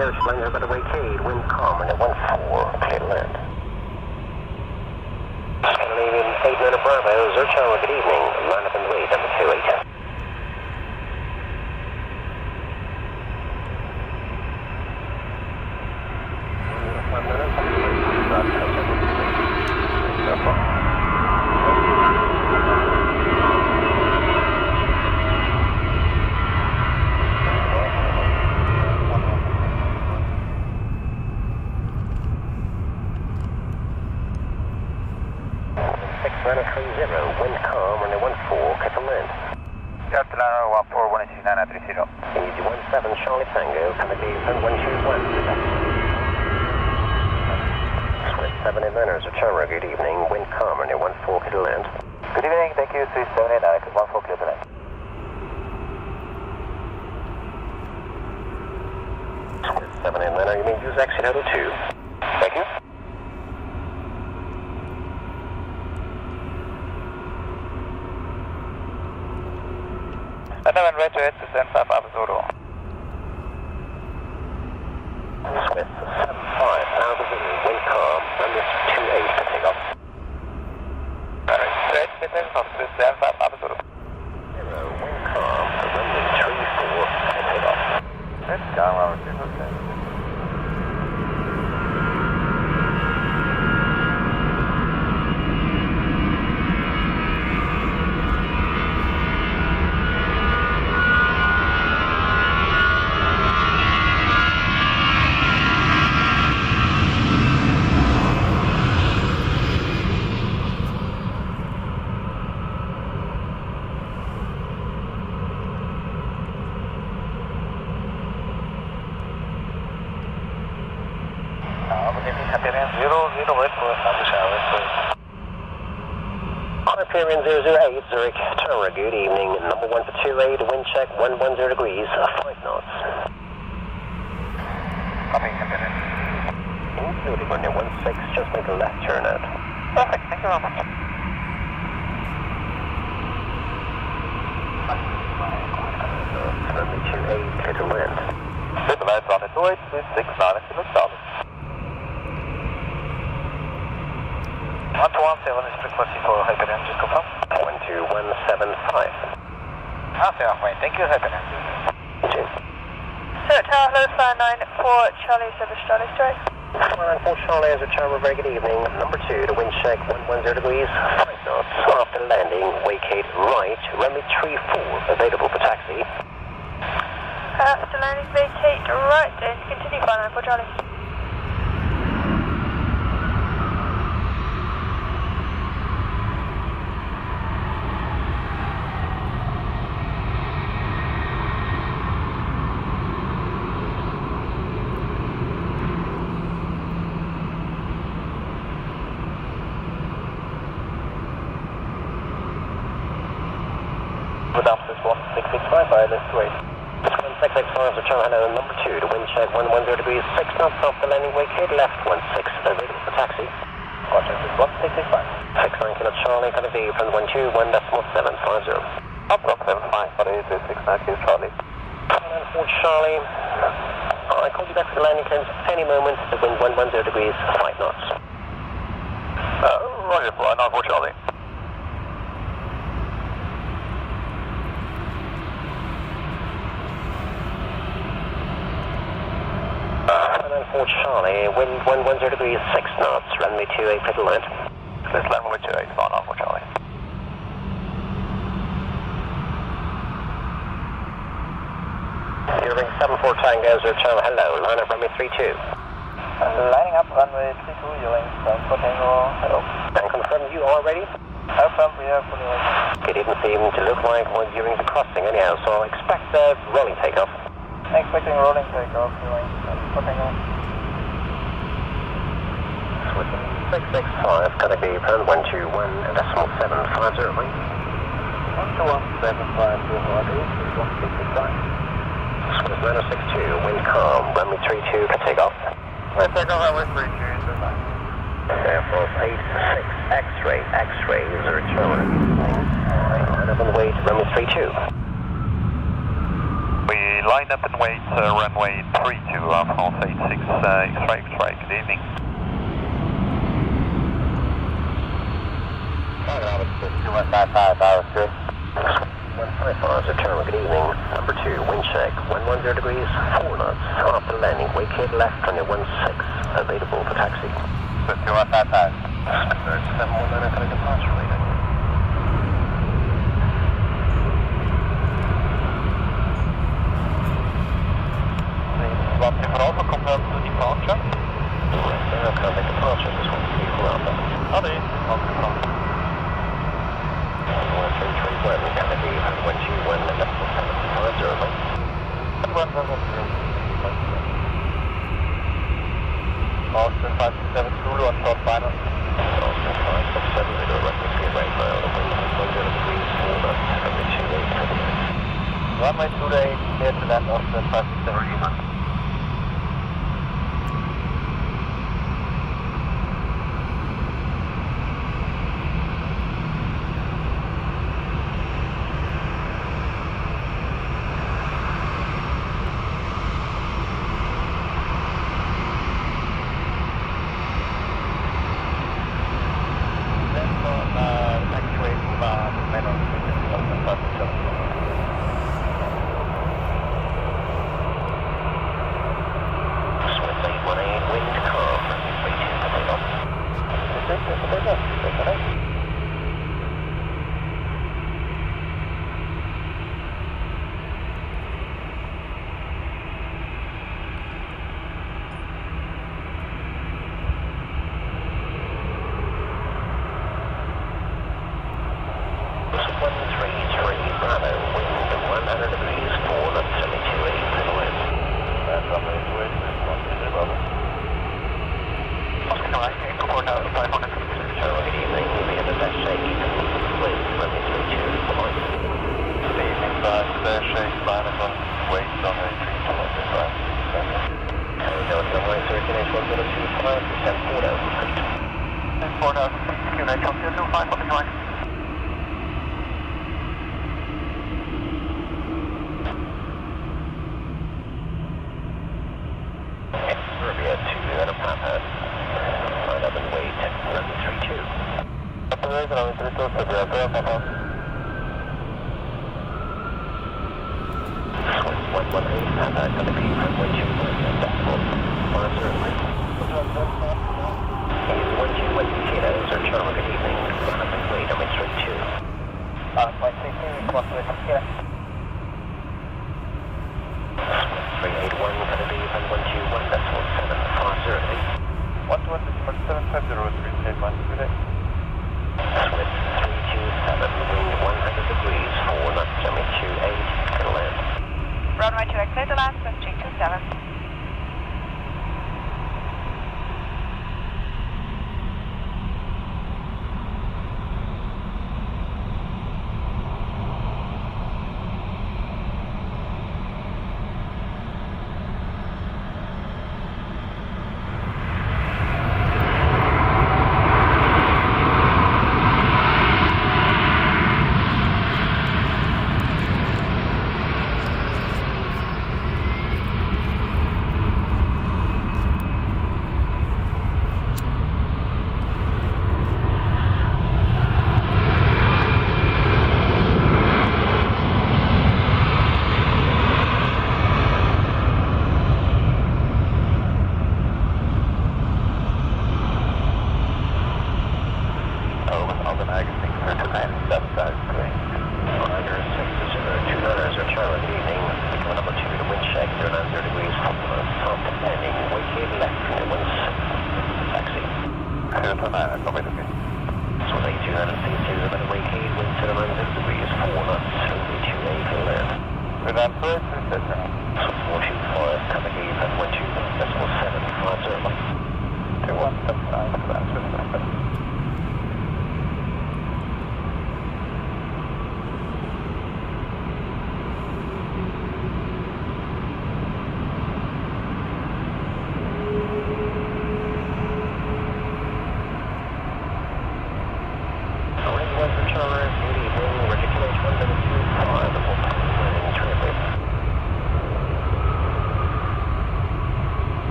ocean lines are about to vacate, wind calm, and at 14, clear to land. Scandinavian 8 Bravo, Zurich Airport, good evening, line up and wait, number 28. Wind calm, runway 14, cut to land. Delta Laro 14, 169, 30. Easy 17, Charlie Tango, coming to you, 121. Swiss 7 Atlanta, Zurich, good evening, wind calm, runway 14, cut to land. Good evening, thank you, Swiss 7 Atlanta, 14, clear to land. Swiss 7 Atlanta, you mean use exit out of 2. Thank you. Another red to descend 5 Alpha Zulu. Swiss 75, Alpha Zulu, wind calm, runway 28 for takeoff. Alright, red descend of Swiss 75 Alpha Zulu. 0, wind calm, runway 34 for takeoff. Red calm, our 2%. Hyperion 008, Zurich, Tower, good evening, number 1 for 28, wind check 110 degrees, 5 knots. Copy, Hyperion. Including runway 16, just make a left turn out. Perfect, thank you very much. Runway 28, clear to land. Clear to land, runway 28, Swiss 69, kilo solid. 1217 is requesting for Hyperion, just confirm. 12175. Halfway, halfway, thank you, Hyperion. Cheers. Zurich Tower, hello, fly 94, Charlie, service Charlie, straight. 494 Charlie, as a Tower, very good evening. Number 2, the wind check 110 degrees, 5 knots. After landing, vacate right, runway 34, available for taxi. After landing, vacate right, and continue fly 94, Charlie. With Olympus 1665 by this way. 1665 is a hello, number 2, the wind check 110 degrees, 6 knots off the landing vacate, left 16, available for taxi. Roger, 1665. 69 kilo Charlie, gonna be from 121.750. Up, 75, but it is 69 kilo Charlie. 494 Charlie, I called you back for the landing clearance any moment, the wind 110 degrees, 5 knots. Roger, 494 Charlie. 4 Charlie, wind 110 degrees, 6 knots, runway 28, clear to land. This runway 28, 494 Charlie. Zurich 74 Tango, Zurich Tower, hello, line up runway 32. Lining up runway 32, you're in 74 Tango, hello. And confirm you are ready? Confirm, we are fully ready. It didn't seem to look like one during the crossing anyhow, so expect a rolling takeoff. Expecting rolling takeoff, you're in 74 Tango. 665, gonna be pound 121.750. 121.750, 165. Swiss 9062, wind calm, runway 32, can take off. Let's take off runway 32, so fine. Air Force 86, X-ray, X-ray, Zurich Tower. Line up on the way to runway 32. We line up and wait, runway 32, France 86, X-ray, good evening. Zurich, good evening. Number 2, wind check, 110 degrees, 4 knots. After landing, wake head left, runway 16, available for taxi. 5155. 719 for the departure later. You can also confirm to departure. Contact departure, this one's vehicle Alpha. Adi, confirm. 1331, Canada, 121, left 750. Austin 567 Zulu on short final. Austin 567, radio reference speed right mile, the wind is 10 degrees, 4 knots, runway 28, Runway 28, clear to land Austin 567.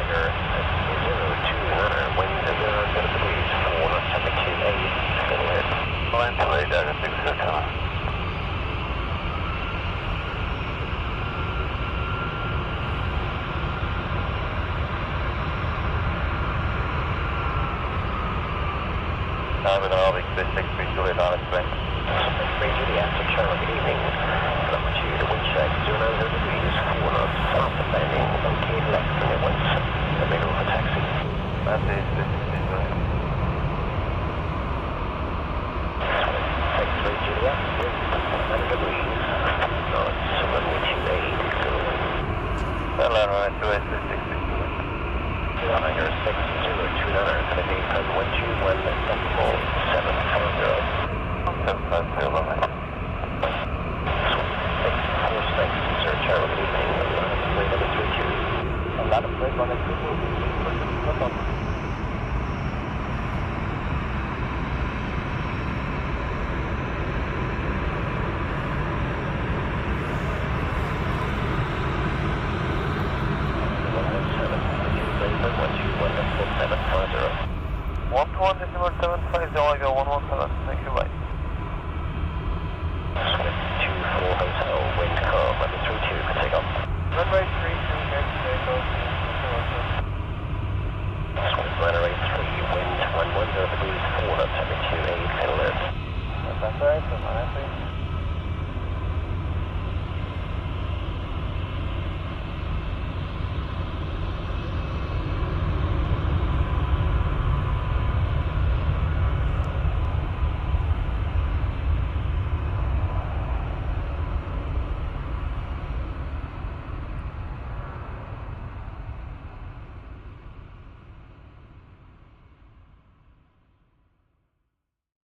Tiger 029, wind 0 degrees, 4 knots, traffic 28, still ahead. Line 2, Tiger 629. With an Arctic 6 Juliet on its way. 3 Juliet to Charlie, good evening. Number 2 to wind check, 090 degrees, 4 knots, after landing, okay left, and it went available for taxi. That's it, 6 Juliet. 3 Juliet, wind 90 degrees, 4 knots, runway 28, still ahead. Runway 28, 6 Juliet. Tiger 6029, heading from 121 decimal 750. 750, runway. 646, Zurich Airport, good evening. Line of plane number 32. Line of plane number 32, please push the